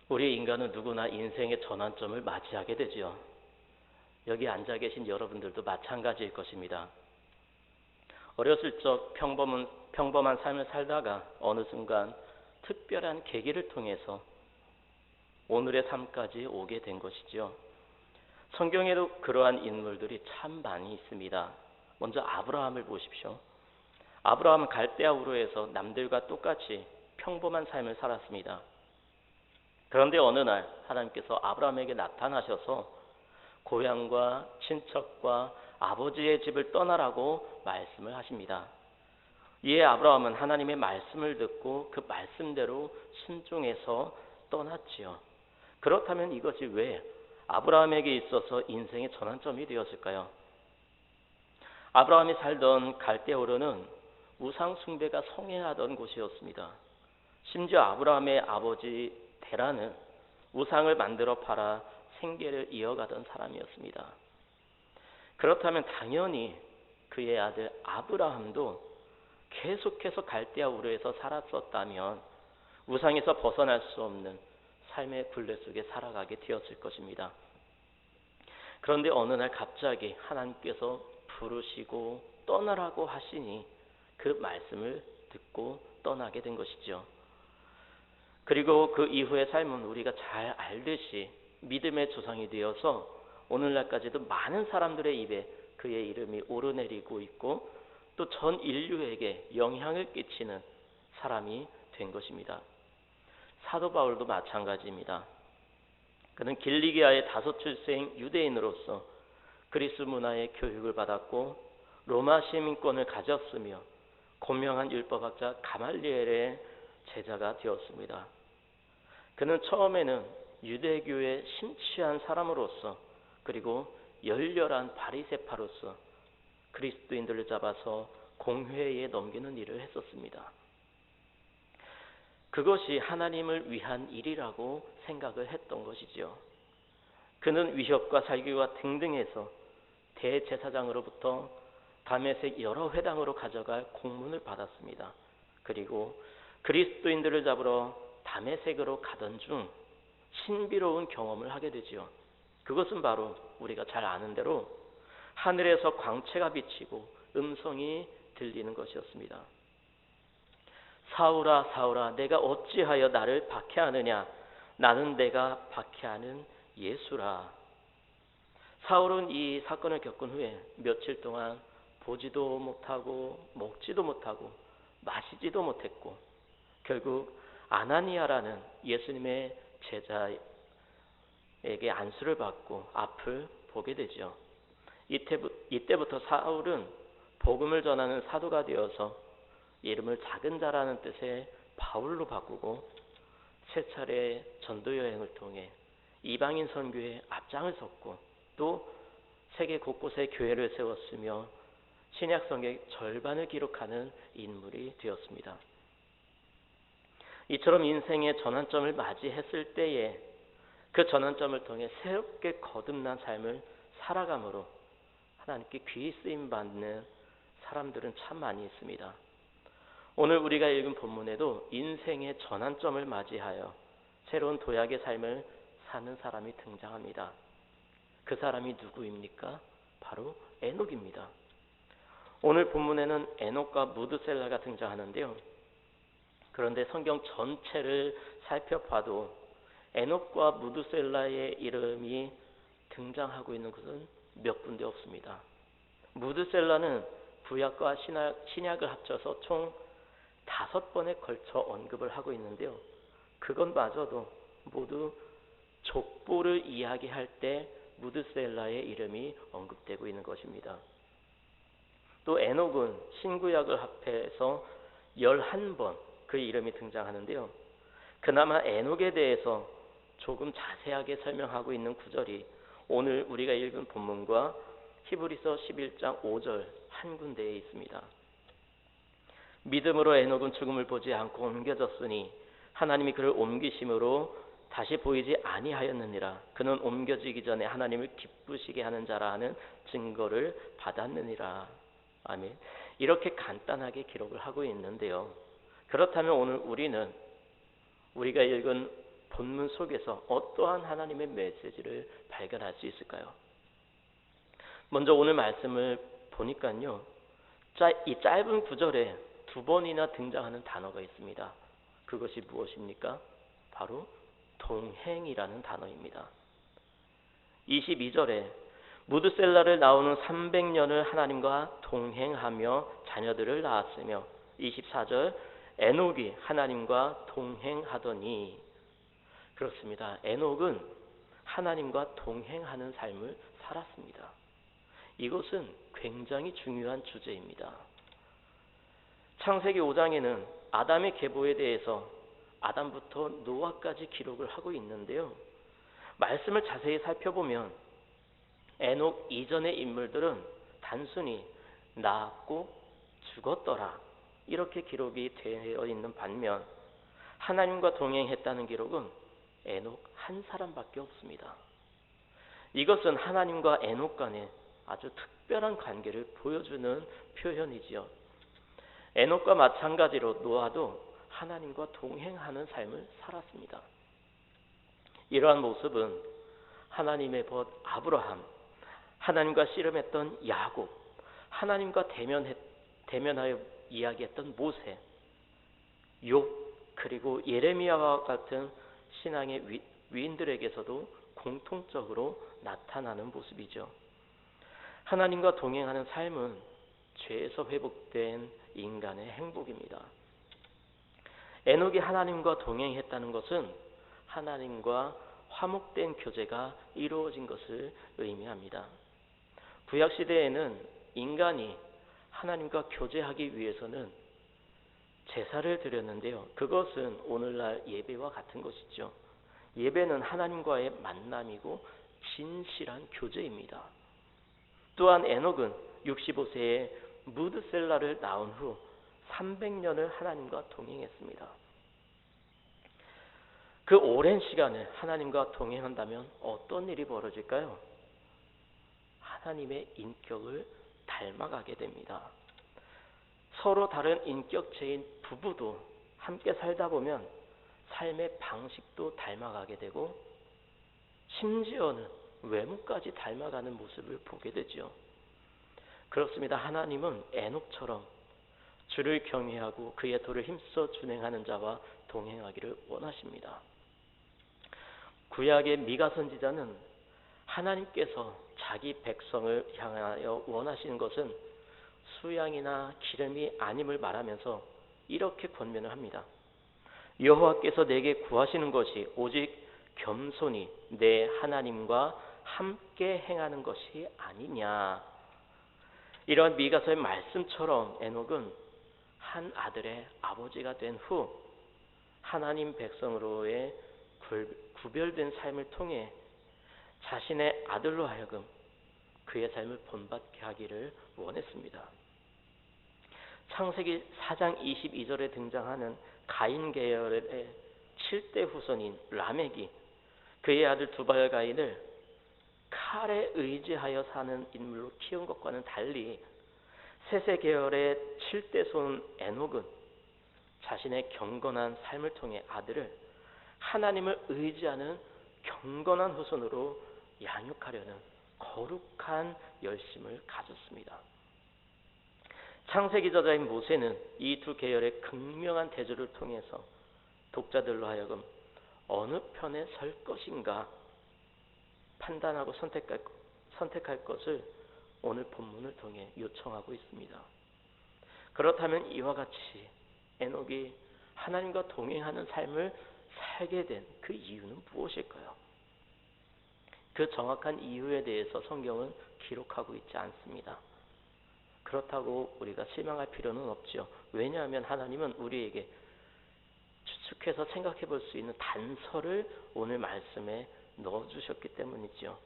우리 인간은 누구나 인생의 전환점을 맞이하게 되지요. 여기 앉아 계신 여러분들도 마찬가지일 것입니다. 어렸을 적 평범한 삶을 살다가 어느 순간 특별한 계기를 통해서 오늘의 삶까지 오게 된 것이죠. 성경에도 그러한 인물들이 참 많이 있습니다. 먼저 아브라함을 보십시오. 아브라함은 갈대아 우르에서 남들과 똑같이 평범한 삶을 살았습니다. 그런데 어느 날 하나님께서 아브라함에게 나타나셔서 고향과 친척과 아버지의 집을 떠나라고 말씀을 하십니다. 이에 아브라함은 하나님의 말씀을 듣고 그 말씀대로 순종해서 떠났지요. 그렇다면 이것이 왜 아브라함에게 있어서 인생의 전환점이 되었을까요? 아브라함이 살던 갈대아 우르는 우상 숭배가 성행하던 곳이었습니다. 심지어 아브라함의 아버지 데라는 우상을 만들어 팔아 생계를 이어가던 사람이었습니다. 그렇다면 당연히 그의 아들 아브라함도 계속해서 갈대아 우르에서 살았었다면 우상에서 벗어날 수 없는 삶의 굴레 속에 살아가게 되었을 것입니다. 그런데 어느 날 갑자기 하나님께서 부르시고 떠나라고 하시니 그 말씀을 듣고 떠나게 된 것이죠. 그리고 그 이후의 삶은 우리가 잘 알듯이 믿음의 조상이 되어서 오늘날까지도 많은 사람들의 입에 그의 이름이 오르내리고 있고 또 전 인류에게 영향을 끼치는 사람이 된 것입니다. 사도 바울도 마찬가지입니다. 그는 길리기아의 다소 출생 유대인으로서 그리스 문화의 교육을 받았고 로마 시민권을 가졌으며 고명한 율법학자 가말리엘의 제자가 되었습니다. 그는 처음에는 유대교에 심취한 사람으로서 그리고 열렬한 바리새파로서 그리스도인들을 잡아서 공회에 넘기는 일을 했었습니다. 그것이 하나님을 위한 일이라고 생각을 했던 것이지요. 그는 위협과 살기와 등등해서 대제사장으로부터 다메섹 여러 회당으로 가져갈 공문을 받았습니다. 그리고 그리스도인들을 잡으러 다메섹으로 가던 중 신비로운 경험을 하게 되지요. 그것은 바로 우리가 잘 아는 대로 하늘에서 광채가 비치고 음성이 들리는 것이었습니다. 사울아 사울아 내가 어찌하여 나를 박해하느냐 나는 내가 박해하는 예수라. 사울은 이 사건을 겪은 후에 며칠 동안 보지도 못하고 먹지도 못하고 마시지도 못했고 결국 아나니아라는 예수님의 제자에게 안수를 받고 앞을 보게 되죠. 이때부터 사울은 복음을 전하는 사도가 되어서 이름을 작은 자라는 뜻의 바울로 바꾸고 세 차례 전도 여행을 통해 이방인 선교에 앞장을 섰고 또 세계 곳곳에 교회를 세웠으며 신약성경의 절반을 기록하는 인물이 되었습니다. 이처럼 인생의 전환점을 맞이했을 때에 그 전환점을 통해 새롭게 거듭난 삶을 살아감으로 하나님께 귀히 쓰임받는 사람들은 참 많이 있습니다. 오늘 우리가 읽은 본문에도 인생의 전환점을 맞이하여 새로운 도약의 삶을 사는 사람이 등장합니다. 그 사람이 누구입니까? 바로 에녹입니다. 오늘 본문에는 에녹과 무드셀라가 등장하는데요. 그런데 성경 전체를 살펴봐도 에녹과 무드셀라의 이름이 등장하고 있는 것은 몇 군데 없습니다. 무드셀라는 구약과 신약을 합쳐서 총 5번에 걸쳐 언급을 하고 있는데요. 그것마저도 모두 족보를 이야기할 때 무드셀라의 이름이 언급되고 있는 것입니다. 또 에녹은 신구약을 합해서 11번 그 이름이 등장하는데요. 그나마 에녹에 대해서 조금 자세하게 설명하고 있는 구절이 오늘 우리가 읽은 본문과 히브리서 11장 5절 한 군데에 있습니다. 믿음으로 에녹은 죽음을 보지 않고 옮겨졌으니 하나님이 그를 옮기심으로 다시 보이지 아니하였느니라. 그는 옮겨지기 전에 하나님을 기쁘시게 하는 자라 하는 증거를 받았느니라. 아멘. 이렇게 간단하게 기록을 하고 있는데요. 그렇다면 오늘 우리는 우리가 읽은 본문 속에서 어떠한 하나님의 메시지를 발견할 수 있을까요? 먼저 오늘 말씀을 보니까요, 이 짧은 구절에 2번이나 등장하는 단어가 있습니다. 그것이 무엇입니까? 바로 동행이라는 단어입니다. 22절에 무드셀라를 나오는 300년을 하나님과 동행하며 자녀들을 낳았으며, 24절 에녹이 하나님과 동행하더니. 그렇습니다. 에녹은 하나님과 동행하는 삶을 살았습니다. 이것은 굉장히 중요한 주제입니다. 창세기 5장에는 아담의 계보에 대해서 아담부터 노아까지 기록을 하고 있는데요, 말씀을 자세히 살펴보면 에녹 이전의 인물들은 단순히 낳았고 죽었더라 이렇게 기록이 되어 있는 반면, 하나님과 동행했다는 기록은 에녹 한 사람밖에 없습니다. 이것은 하나님과 에녹 간의 아주 특별한 관계를 보여주는 표현이지요. 에녹과 마찬가지로 노아도 하나님과 동행하는 삶을 살았습니다. 이러한 모습은 하나님의 벗 아브라함, 하나님과 씨름했던 야곱, 하나님과 대면하여 이야기했던 모세, 욥, 그리고 예레미야와 같은 신앙의 위인들에게서도 공통적으로 나타나는 모습이죠. 하나님과 동행하는 삶은 죄에서 회복된 인간의 행복입니다. 에녹이 하나님과 동행했다는 것은 하나님과 화목된 교제가 이루어진 것을 의미합니다. 구약시대에는 인간이 하나님과 교제하기 위해서는 제사를 드렸는데요, 그것은 오늘날 예배와 같은 것이죠. 예배는 하나님과의 만남이고 진실한 교제입니다. 또한 에녹은 65세에 무드셀라를 낳은 후 300년을 하나님과 동행했습니다. 그 오랜 시간을 하나님과 동행한다면 어떤 일이 벌어질까요? 하나님의 인격을 닮아가게 됩니다. 서로 다른 인격체인 부부도 함께 살다 보면 삶의 방식도 닮아가게 되고, 심지어는 외모까지 닮아가는 모습을 보게 되죠. 그렇습니다. 하나님은 에녹처럼 주를 경외하고 그의 도를 힘써 준행하는 자와 동행하기를 원하십니다. 구약의 미가 선지자는 하나님께서 자기 백성을 향하여 원하시는 것은 수양이나 기름이 아님을 말하면서 이렇게 권면을 합니다. 여호와께서 내게 구하시는 것이 오직 겸손히 내 하나님과 함께 행하는 것이 아니냐. 이러한 미가서의 말씀처럼 에녹은 한 아들의 아버지가 된 후 하나님 백성으로의 구별된 삶을 통해 자신의 아들로 하여금 그의 삶을 본받게 하기를 원했습니다. 창세기 4장 22절에 등장하는 가인 계열의 7대 후손인 라멕이 그의 아들 두발 가인을 칼에 의지하여 사는 인물로 키운 것과는 달리, 셋의 계열의 7대 손 에녹은 자신의 경건한 삶을 통해 아들을 하나님을 의지하는 경건한 후손으로 양육하려는 거룩한 열심을 가졌습니다. 창세기 저자인 모세는 이 두 계열의 극명한 대조를 통해서 독자들로 하여금 어느 편에 설 것인가 판단하고 선택할 것을 오늘 본문을 통해 요청하고 있습니다. 그렇다면 이와 같이 에녹이 하나님과 동행하는 삶을 살게 된 그 이유는 무엇일까요? 그 정확한 이유에 대해서 성경은 기록하고 있지 않습니다. 그렇다고 우리가 실망할 필요는 없죠. 왜냐하면 하나님은 우리에게 추측해서 생각해 볼 수 있는 단서를 오늘 말씀에 넣어주셨기 때문이죠.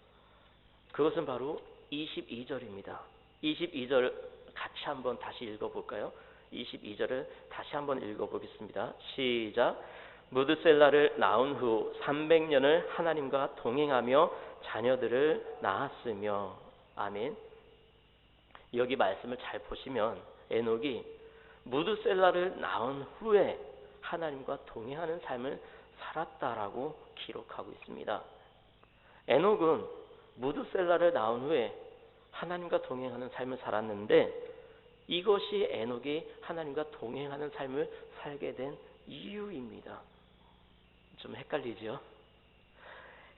그것은 바로 22절입니다. 22절 같이 한번 다시 읽어볼까요? 22절을 다시 한번 읽어보겠습니다. 시작. 무드셀라를 낳은 후 300년을 하나님과 동행하며 자녀들을 낳았으며. 아멘. 여기 말씀을 잘 보시면 에녹이 무드셀라를 낳은 후에 하나님과 동행하는 삶을 살았다라고 기록하고 있습니다. 에녹은 무드셀라를 낳은 후에 하나님과 동행하는 삶을 살았는데 이것이 에녹이 하나님과 동행하는 삶을 살게 된 이유입니다. 좀 헷갈리죠?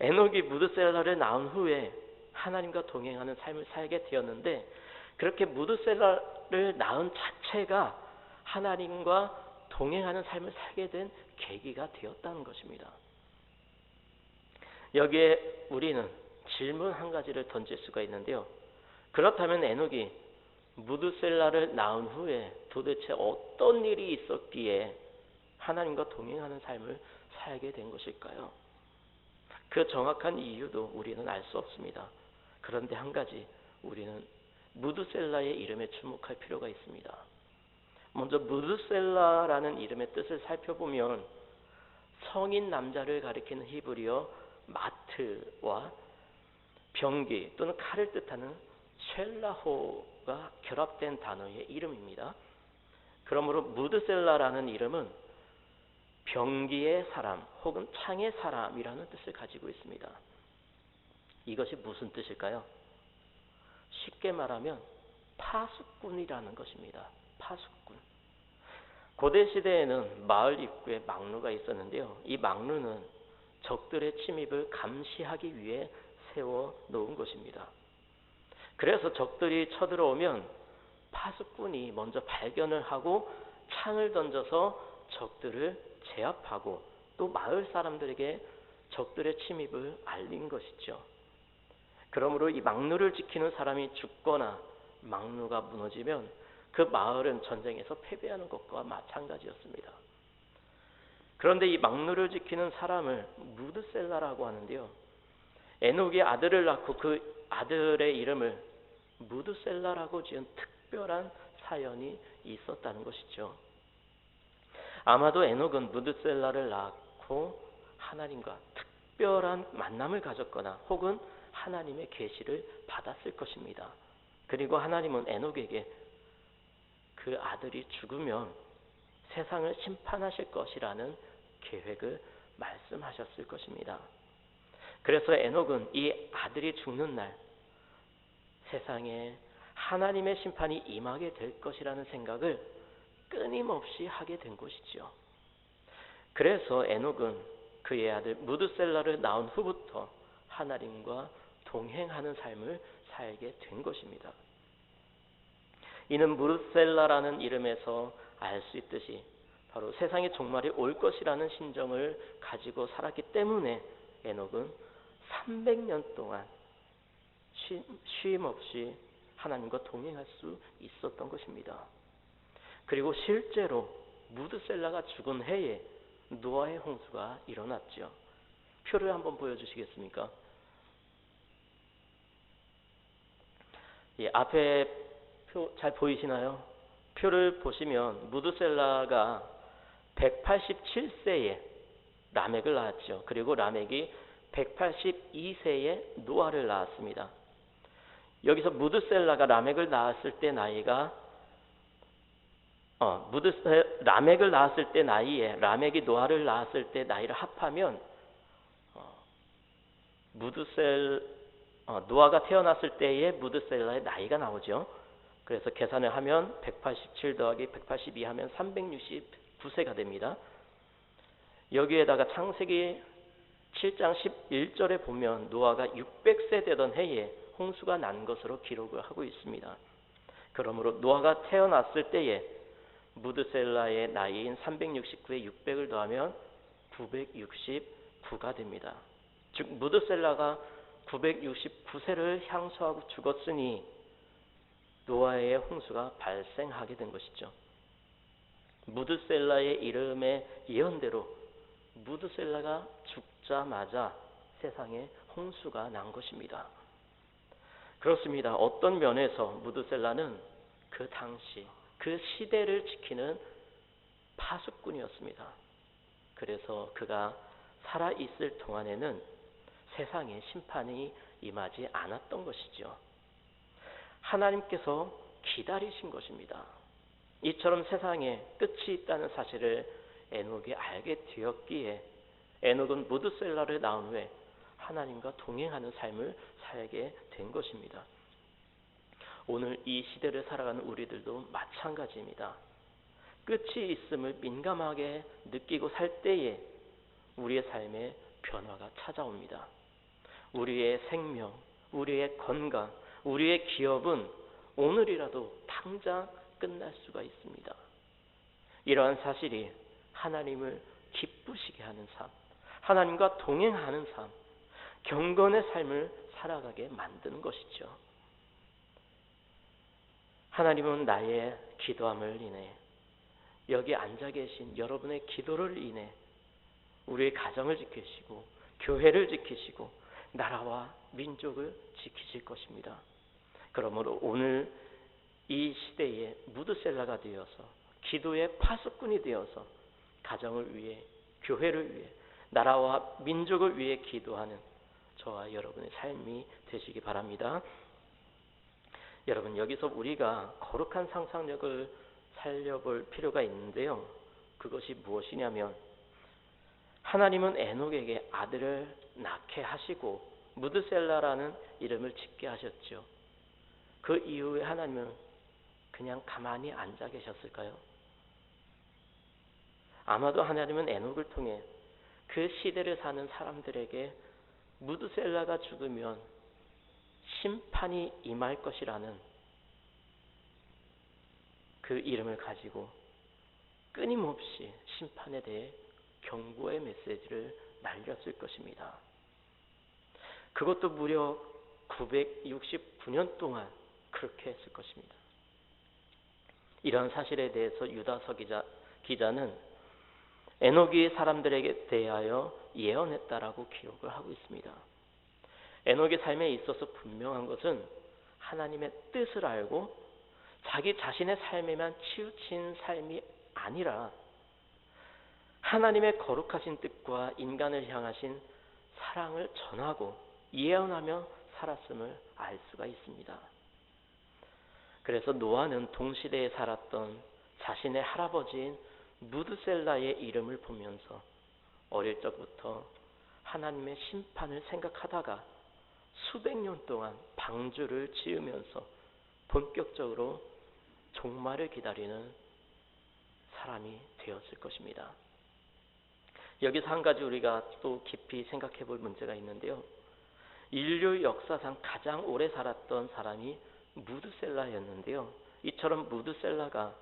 에녹이 무드셀라를 낳은 후에 하나님과 동행하는 삶을 살게 되었는데 그렇게 무드셀라를 낳은 자체가 하나님과 동행하는 삶을 살게 된 계기가 되었다는 것입니다. 여기에 우리는 질문 한 가지를 던질 수가 있는데요. 그렇다면 에녹이 무드셀라를 낳은 후에 도대체 어떤 일이 있었기에 하나님과 동행하는 삶을 살게 된 것일까요? 그 정확한 이유도 우리는 알 수 없습니다. 그런데 한 가지 우리는 무드셀라의 이름에 주목할 필요가 있습니다. 먼저 무드셀라라는 이름의 뜻을 살펴보면 성인 남자를 가리키는 히브리어 마트와 병기 또는 칼을 뜻하는 쉘라호가 결합된 단어의 이름입니다. 그러므로 무드셀라라는 이름은 병기의 사람 혹은 창의 사람이라는 뜻을 가지고 있습니다. 이것이 무슨 뜻일까요? 쉽게 말하면 파수꾼이라는 것입니다. 파수꾼. 고대 시대에는 마을 입구에 막루가 있었는데요. 이 막루는 적들의 침입을 감시하기 위해 세워 놓은 것입니다. 그래서 적들이 쳐들어오면 파수꾼이 먼저 발견을 하고 창을 던져서 적들을 제압하고 또 마을 사람들에게 적들의 침입을 알린 것이죠. 그러므로 이 막루를 지키는 사람이 죽거나 막루가 무너지면 그 마을은 전쟁에서 패배하는 것과 마찬가지였습니다. 그런데 이 막루를 지키는 사람을 무드셀라라고 하는데요. 에녹이 아들을 낳고 그 아들의 이름을 무드셀라라고 지은 특별한 사연이 있었다는 것이죠. 아마도 에녹은 무드셀라를 낳고 하나님과 특별한 만남을 가졌거나 혹은 하나님의 계시를 받았을 것입니다. 그리고 하나님은 에녹에게 그 아들이 죽으면 세상을 심판하실 것이라는 계획을 말씀하셨을 것입니다. 그래서 에녹은 이 아들이 죽는 날 세상에 하나님의 심판이 임하게 될 것이라는 생각을 끊임없이 하게 된 것이지요. 그래서 에녹은 그의 아들 무드셀라를 낳은 후부터 하나님과 동행하는 삶을 살게 된 것입니다. 이는 무드셀라라는 이름에서 알 수 있듯이 바로 세상의 종말이 올 것이라는 신정을 가지고 살았기 때문에 에녹은 300년 동안 쉼 없이 하나님과 동행할 수 있었던 것입니다. 그리고 실제로 무드셀라가 죽은 해에 노아의 홍수가 일어났죠. 표를 한번 보여주시겠습니까? 예, 앞에 표 잘 보이시나요? 표를 보시면 무드셀라가 187세에 라멕을 낳았죠. 그리고 라멕이 182세에 노아를 낳았습니다. 여기서 무드셀라가 라멕을 낳았을 때 나이가 라멕을 낳았을 때 나이에 라멕이 노아를 낳았을 때 나이를 합하면 노아가 태어났을 때의 무드셀라의 나이가 나오죠. 그래서 계산을 하면 187 더하기 182 하면 369세가 됩니다. 여기에다가 창세기 7장 11절에 보면 노아가 600세 되던 해에 홍수가 난 것으로 기록을 하고 있습니다. 그러므로 노아가 태어났을 때에 무드셀라의 나이인 369에 600을 더하면 969가 됩니다. 즉 무드셀라가 969세를 향수하고 죽었으니 노아의 홍수가 발생하게 된 것이죠. 무드셀라의 이름의 예언대로 무드셀라가 죽자마자 세상에 홍수가 난 것입니다. 그렇습니다. 어떤 면에서 무드셀라는 그 당시 그 시대를 지키는 파수꾼이었습니다. 그래서 그가 살아있을 동안에는 세상에 심판이 임하지 않았던 것이죠. 하나님께서 기다리신 것입니다. 이처럼 세상에 끝이 있다는 사실을 에녹이 알게 되었기에 에녹은 무드셀라를 낳은 후에 하나님과 동행하는 삶을 살게 된 것입니다. 오늘 이 시대를 살아가는 우리들도 마찬가지입니다. 끝이 있음을 민감하게 느끼고 살 때에 우리의 삶에 변화가 찾아옵니다. 우리의 생명, 우리의 건강, 우리의 기업은 오늘이라도 당장 끝날 수가 있습니다. 이러한 사실이 하나님을 기쁘시게 하는 삶, 하나님과 동행하는 삶, 경건의 삶을 살아가게 만드는 것이죠. 하나님은 나의 기도함을 인해, 여기 앉아 계신 여러분의 기도를 인해 우리의 가정을 지키시고 교회를 지키시고 나라와 민족을 지키실 것입니다. 그러므로 오늘 이 시대에 무드셀라가 되어서 기도의 파수꾼이 되어서 가정을 위해, 교회를 위해, 나라와 민족을 위해 기도하는 저와 여러분의 삶이 되시기 바랍니다. 여러분, 여기서 우리가 거룩한 상상력을 살려볼 필요가 있는데요. 그것이 무엇이냐면 하나님은 에녹에게 아들을 낳게 하시고 무드셀라라는 이름을 짓게 하셨죠. 그 이후에 하나님은 그냥 가만히 앉아 계셨을까요? 아마도 하나님은 에녹을 통해 그 시대를 사는 사람들에게 무드셀라가 죽으면 심판이 임할 것이라는 그 이름을 가지고 끊임없이 심판에 대해 경고의 메시지를 날렸을 것입니다. 그것도 무려 969년 동안 그렇게 했을 것입니다. 이런 사실에 대해서 유다서 기자는 에녹이 사람들에게 대하여 예언했다라고 기록을 하고 있습니다. 에녹의 삶에 있어서 분명한 것은 하나님의 뜻을 알고 자기 자신의 삶에만 치우친 삶이 아니라 하나님의 거룩하신 뜻과 인간을 향하신 사랑을 전하고 예언하며 살았음을 알 수가 있습니다. 그래서 노아는 동시대에 살았던 자신의 할아버지인 무드셀라의 이름을 보면서 어릴 적부터 하나님의 심판을 생각하다가 수백 년 동안 방주를 지으면서 본격적으로 종말을 기다리는 사람이 되었을 것입니다. 여기서 한 가지 우리가 또 깊이 생각해 볼 문제가 있는데요. 인류 역사상 가장 오래 살았던 사람이 무드셀라였는데요. 이처럼 무드셀라가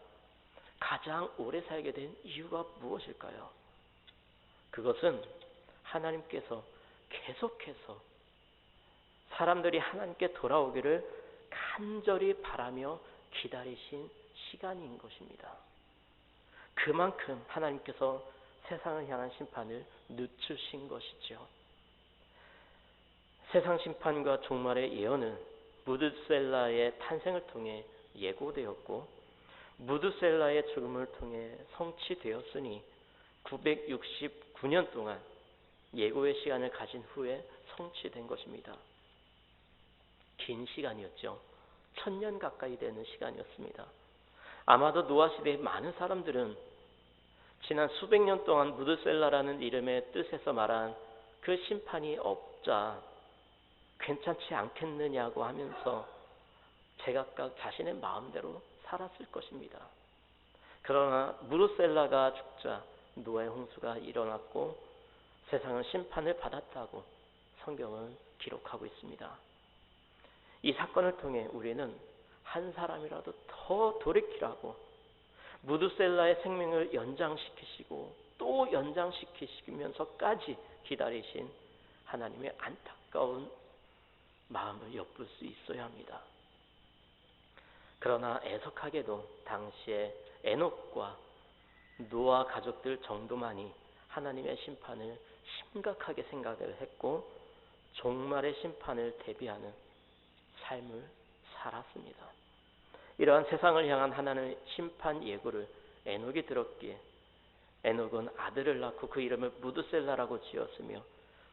가장 오래 살게 된 이유가 무엇일까요? 그것은 하나님께서 계속해서 사람들이 하나님께 돌아오기를 간절히 바라며 기다리신 시간인 것입니다. 그만큼 하나님께서 세상을 향한 심판을 늦추신 것이죠. 세상 심판과 종말의 예언은 무드셀라의 탄생을 통해 예고되었고 무드셀라의 죽음을 통해 성취되었으니 969년 동안 예고의 시간을 가진 후에 성취된 것입니다. 긴 시간이었죠. 1000년 가까이 되는 시간이었습니다. 아마도 노아 시대의 많은 사람들은 지난 수백 년 동안 무드셀라라는 이름의 뜻에서 말한 그 심판이 없자 괜찮지 않겠느냐고 하면서 제각각 자신의 마음대로 살았을 것입니다. 그러나 무드셀라가 죽자 노아의 홍수가 일어났고 세상은 심판을 받았다고 성경은 기록하고 있습니다. 이 사건을 통해 우리는 한 사람이라도 더 돌이키라고 무드셀라의 생명을 연장시키시고 또 연장시키시면서까지 기다리신 하나님의 안타까운 마음을 엿볼 수 있어야 합니다. 그러나 애석하게도 당시에 에녹과 노아 가족들 정도만이 하나님의 심판을 심각하게 생각을 했고 종말의 심판을 대비하는 삶을 살았습니다. 이러한 세상을 향한 하나님의 심판 예고를 에녹이 들었기에 에녹은 아들을 낳고 그 이름을 무드셀라라고 지었으며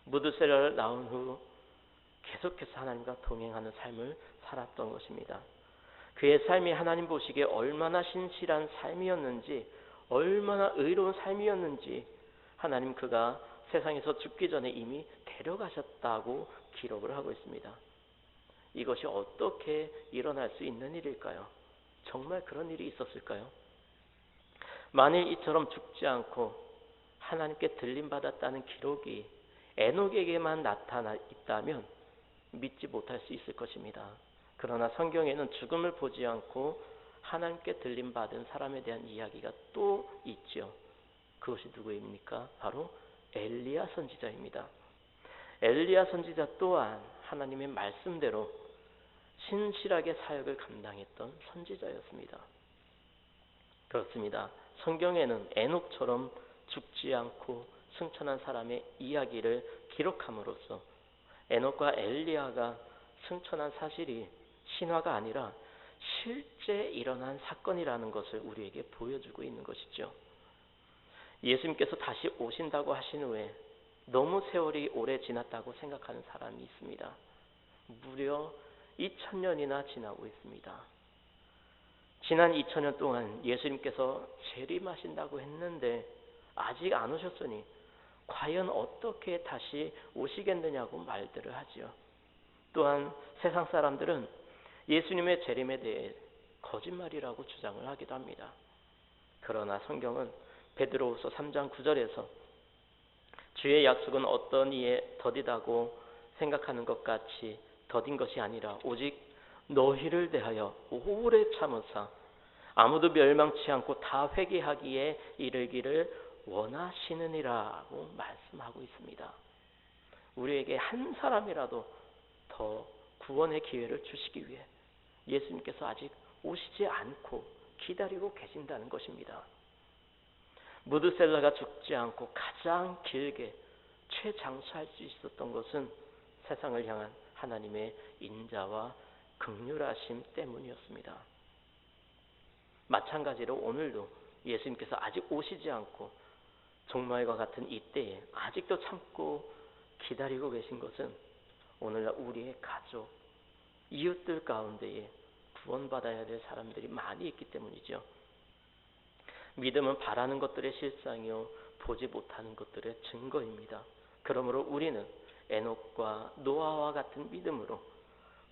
무드셀라를 낳은 후 계속해서 하나님과 동행하는 삶을 살았던 것입니다. 그의 삶이 하나님 보시기에 얼마나 신실한 삶이었는지 얼마나 의로운 삶이었는지 하나님 그가 세상에서 죽기 전에 이미 데려가셨다고 기록을 하고 있습니다. 이것이 어떻게 일어날 수 있는 일일까요? 정말 그런 일이 있었을까요? 만일 이처럼 죽지 않고 하나님께 들림받았다는 기록이 에녹에게만 나타나 있다면 믿지 못할 수 있을 것입니다. 그러나 성경에는 죽음을 보지 않고 하나님께 들림받은 사람에 대한 이야기가 또 있죠. 그것이 누구입니까? 바로 엘리야 선지자입니다. 엘리야 선지자 또한 하나님의 말씀대로 신실하게 사역을 감당했던 선지자였습니다. 그렇습니다. 성경에는 에녹처럼 죽지 않고 승천한 사람의 이야기를 기록함으로써 에녹과 엘리야가 승천한 사실이 신화가 아니라 실제 일어난 사건이라는 것을 우리에게 보여주고 있는 것이죠. 예수님께서 다시 오신다고 하신 후에 너무 세월이 오래 지났다고 생각하는 사람이 있습니다. 무려 2000년이나 지나고 있습니다. 지난 2000년 동안 예수님께서 재림하신다고 했는데 아직 안 오셨으니 과연 어떻게 다시 오시겠느냐고 말들을 하지요. 또한 세상 사람들은 예수님의 재림에 대해 거짓말이라고 주장을 하기도 합니다. 그러나 성경은 베드로후서 3장 9절에서 주의 약속은 어떤 이에 더디다고 생각하는 것 같이 더딘 것이 아니라 오직 너희를 대하여 오래 참으사 아무도 멸망치 않고 다 회개하기에 이르기를 원하시느니라고 말씀하고 있습니다. 우리에게 한 사람이라도 더 구원의 기회를 주시기 위해 예수님께서 아직 오시지 않고 기다리고 계신다는 것입니다. 무드셀라가 죽지 않고 가장 길게 최장수할 수 있었던 것은 세상을 향한 하나님의 인자와 긍휼하심 때문이었습니다. 마찬가지로 오늘도 예수님께서 아직 오시지 않고 종말과 같은 이때에 아직도 참고 기다리고 계신 것은 오늘날 우리의 가족, 이웃들 가운데에 구원받아야 될 사람들이 많이 있기 때문이죠. 믿음은 바라는 것들의 실상이요 보지 못하는 것들의 증거입니다. 그러므로 우리는 에녹과 노아와 같은 믿음으로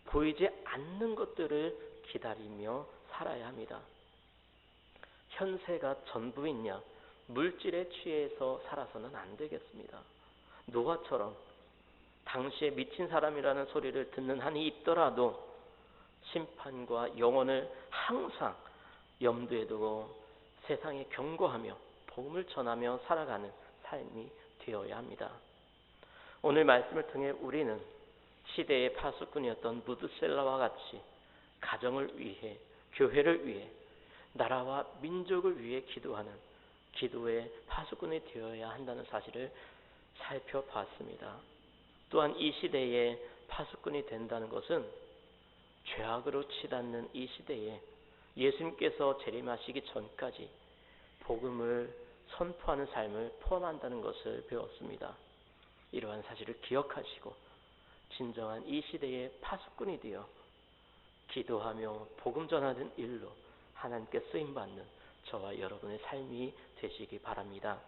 보이지 않는 것들을 기다리며 살아야 합니다. 현세가 전부이냐 물질에 취해서 살아서는 안 되겠습니다. 노아처럼 당시에 미친 사람이라는 소리를 듣는 한이 있더라도 심판과 영원을 항상 염두에 두고 세상에 경고하며 복음을 전하며 살아가는 삶이 되어야 합니다. 오늘 말씀을 통해 우리는 시대의 파수꾼이었던 무드셀라와 같이 가정을 위해, 교회를 위해, 나라와 민족을 위해 기도하는 기도의 파수꾼이 되어야 한다는 사실을 살펴봤습니다. 또한 이 시대의 파수꾼이 된다는 것은 죄악으로 치닫는 이 시대에 예수님께서 재림하시기 전까지 복음을 선포하는 삶을 포함한다는 것을 배웠습니다. 이러한 사실을 기억하시고 진정한 이 시대의 파수꾼이 되어 기도하며 복음 전하는 일로 하나님께 쓰임받는 저와 여러분의 삶이 되시기 바랍니다.